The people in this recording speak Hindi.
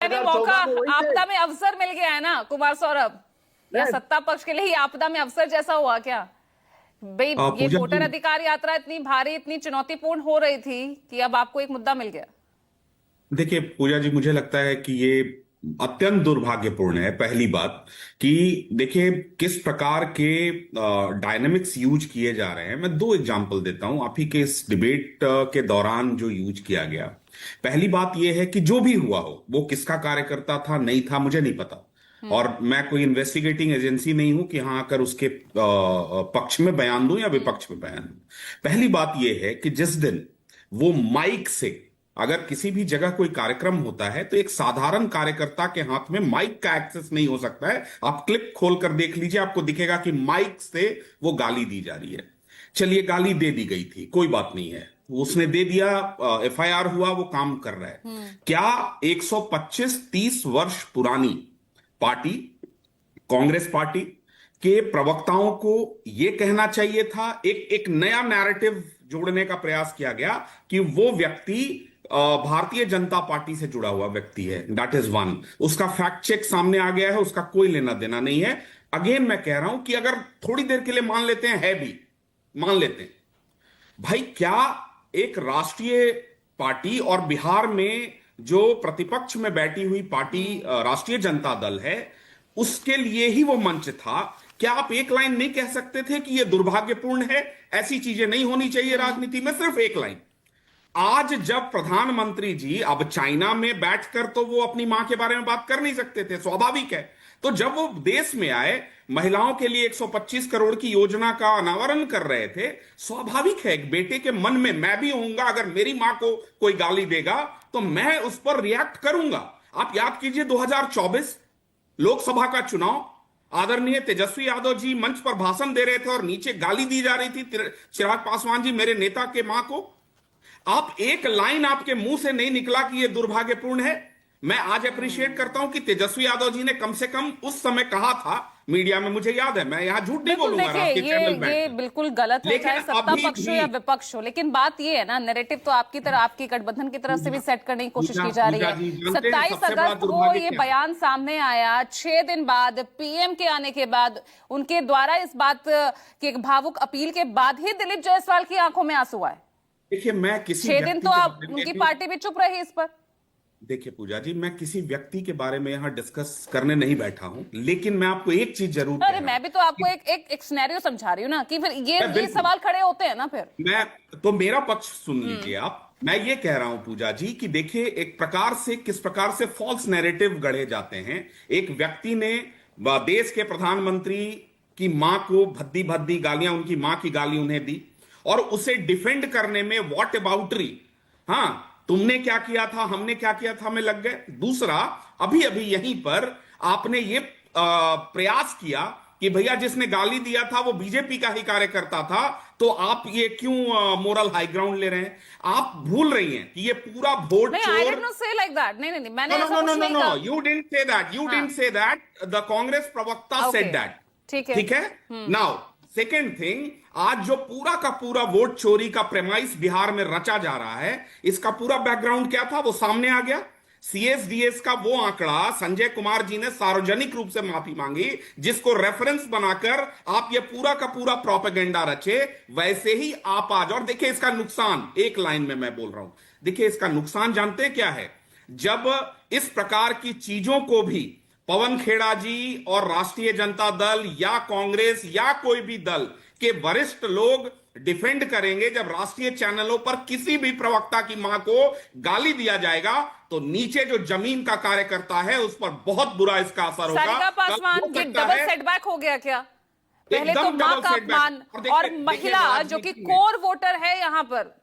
मौका 2014 में वही थे। आपदा में अवसर मिल गया है ना कुमार सौरभ, या सत्ता पक्ष के लिए ही आपदा में अवसर जैसा हुआ क्या भाई? ये पूजा वोटर जी, अधिकार यात्रा इतनी भारी, इतनी चुनौतीपूर्ण हो रही थी कि अब आपको एक मुद्दा मिल गया। देखिए पूजा जी, मुझे लगता है कि ये अत्यंत दुर्भाग्यपूर्ण है। पहली बात कि देखिए किस प्रकार के डायनामिक्स यूज किए जा रहे हैं। मैं दो एग्जांपल देता हूं आप ही के इस डिबेट के दौरान जो यूज किया गया। पहली बात यह है कि जो भी हुआ हो, वो किसका कार्यकर्ता था नहीं था मुझे नहीं पता, और मैं कोई इन्वेस्टिगेटिंग एजेंसी नहीं हूं कि हाँ आकर उसके पक्ष में बयान दूं या विपक्ष में बयान दूं। पहली बात यह है कि जिस दिन वो माइक से, अगर किसी भी जगह कोई कार्यक्रम होता है तो एक साधारण कार्यकर्ता के हाथ में माइक का एक्सेस नहीं हो सकता है। आप क्लिप खोलकर देख लीजिए, आपको दिखेगा कि माइक से वो गाली दी जा रही है। चलिए गाली दे दी गई थी, कोई बात नहीं है, उसने दे दिया, एफआईआर हुआ, वो काम कर रहा है। क्या 125-30 वर्ष पुरानी पार्टी कांग्रेस पार्टी के प्रवक्ताओं को यह कहना चाहिए था? एक नया नैरेटिव जोड़ने का प्रयास किया गया कि वो व्यक्ति भारतीय जनता पार्टी से जुड़ा हुआ व्यक्ति है। That is one. उसका फैक्ट चेक सामने आ गया है, उसका कोई लेना देना नहीं है। अगेन मैं कह रहा हूं कि अगर थोड़ी देर के लिए मान लेते हैं, है भी मान लेते हैं, भाई क्या एक राष्ट्रीय पार्टी और बिहार में जो प्रतिपक्ष में बैठी हुई पार्टी राष्ट्रीय जनता दल है, उसके लिए ही वो मंच था? क्या आप एक लाइन नहीं कह सकते थे कि यह दुर्भाग्यपूर्ण है, ऐसी चीजें नहीं होनी चाहिए राजनीति में? सिर्फ एक लाइन। आज जब प्रधानमंत्री जी अब चाइना में बैठकर तो वो अपनी मां के बारे में बात कर नहीं सकते थे, स्वाभाविक है। तो जब वो देश में आए, महिलाओं के लिए 125 करोड़ की योजना का अनावरण कर रहे थे, स्वाभाविक है एक बेटे के मन में, मैं भी होऊंगा, अगर मेरी मां को कोई गाली देगा तो मैं उस पर रिएक्ट करूंगा। आप याद कीजिए 2024 लोकसभा का चुनाव, आदरणीय तेजस्वी यादव जी मंच पर भाषण दे रहे थे और नीचे गाली दी जा रही थी चिराग पासवान जी, मेरे नेता के मां को। आप एक लाइन आपके मुंह से नहीं निकला कि यह दुर्भाग्यपूर्ण है। मैं आज अप्रिशिएट करता हूं कि तेजस्वी यादव जी ने कम से कम उस समय कहा था मीडिया में, मुझे याद है, मैं यहां झूठ नहीं बोलूंगा आपके चैनल में। ये बिल्कुल गलत है, चाहे सत्ता पक्ष हो या विपक्ष हो। लेकिन बात ये है ना, नैरेटिव तो आपकी तरफ, आपकी गठबंधन की तरफ से भी सेट करने की कोशिश की जा रही है। 27 अगस्त को ये बयान सामने आया, 6 दिन बाद पीएम के आने के बाद, उनके द्वारा इस बात की एक भावुक अपील के बाद ही दिलीप जायसवाल की आंखों में आंसू आए। देखिए मैं किसी 6 दिन तो आप, उनकी पार्टी भी चुप रही इस पर। देखिए पूजा जी, मैं किसी व्यक्ति के बारे में यहां डिस्कस करने नहीं बैठा हूं, लेकिन मैं आपको एक चीज जरूर अरे मैं भी तो आपको एक सिनेरियो समझा रही हूँ ना, कि फिर ये सवाल खड़े होते हैं ना। फिर मैं तो मेरा पक्ष सुन लीजिए आप। मैं ये कह रहा हूं पूजा जी कि देखिए एक प्रकार से, किस प्रकार से फॉल्स नैरेटिव गढ़े जाते हैं। एक व्यक्ति ने देश के प्रधानमंत्री की मां को भद्दी भद्दी गालियां, उनकी मां की गाली उन्हें दी, और उसे डिफेंड करने में व्हाट अबाउटरी, हाँ तुमने क्या किया था, हमने क्या किया था, में लग गए। दूसरा, अभी अभी यहीं पर आपने ये प्रयास किया कि भैया जिसने गाली दिया था वो बीजेपी का ही कार्यकर्ता था, तो आप ये क्यों मोरल हाई ग्राउंड ले रहे हैं? आप भूल रही हैं कि ये पूरा वोट चोर। I did not say like that. नहीं, मैंने ऐसा कुछ नहीं कहा। कहा। You didn't say that. You didn't say that. The Congress प्रवक्ता said that. ठीक है। Now, सेकेंड थिंग, आज जो पूरा का पूरा वोट चोरी का प्रेमाइस बिहार में रचा जा रहा है, इसका पूरा बैकग्राउंड क्या था वो सामने आ गया। सीएसडीएस का वो आंकड़ा संजय कुमार जी ने सार्वजनिक रूप से माफी मांगी, जिसको रेफरेंस बनाकर आप ये पूरा का पूरा प्रोपेगेंडा रचे। वैसे ही आप आज, और देखिए इसका नुकसान, एक लाइन में मैं बोल रहा हूं, देखिए इसका नुकसान जानते हैं क्या है? जब इस प्रकार की चीजों को भी पवन खेड़ा जी और राष्ट्रीय जनता दल या कांग्रेस या कोई भी दल के वरिष्ठ लोग डिफेंड करेंगे, जब राष्ट्रीय चैनलों पर किसी भी प्रवक्ता की मां को गाली दिया जाएगा, तो नीचे जो जमीन का कार्यकर्ता है उस पर बहुत बुरा इसका असर होगा। सारिका पासवान, ये डबल सेटबैक हो गया क्या? पहले तो मां का अपमान और महिला जो कि कोर वोटर है यहां पर,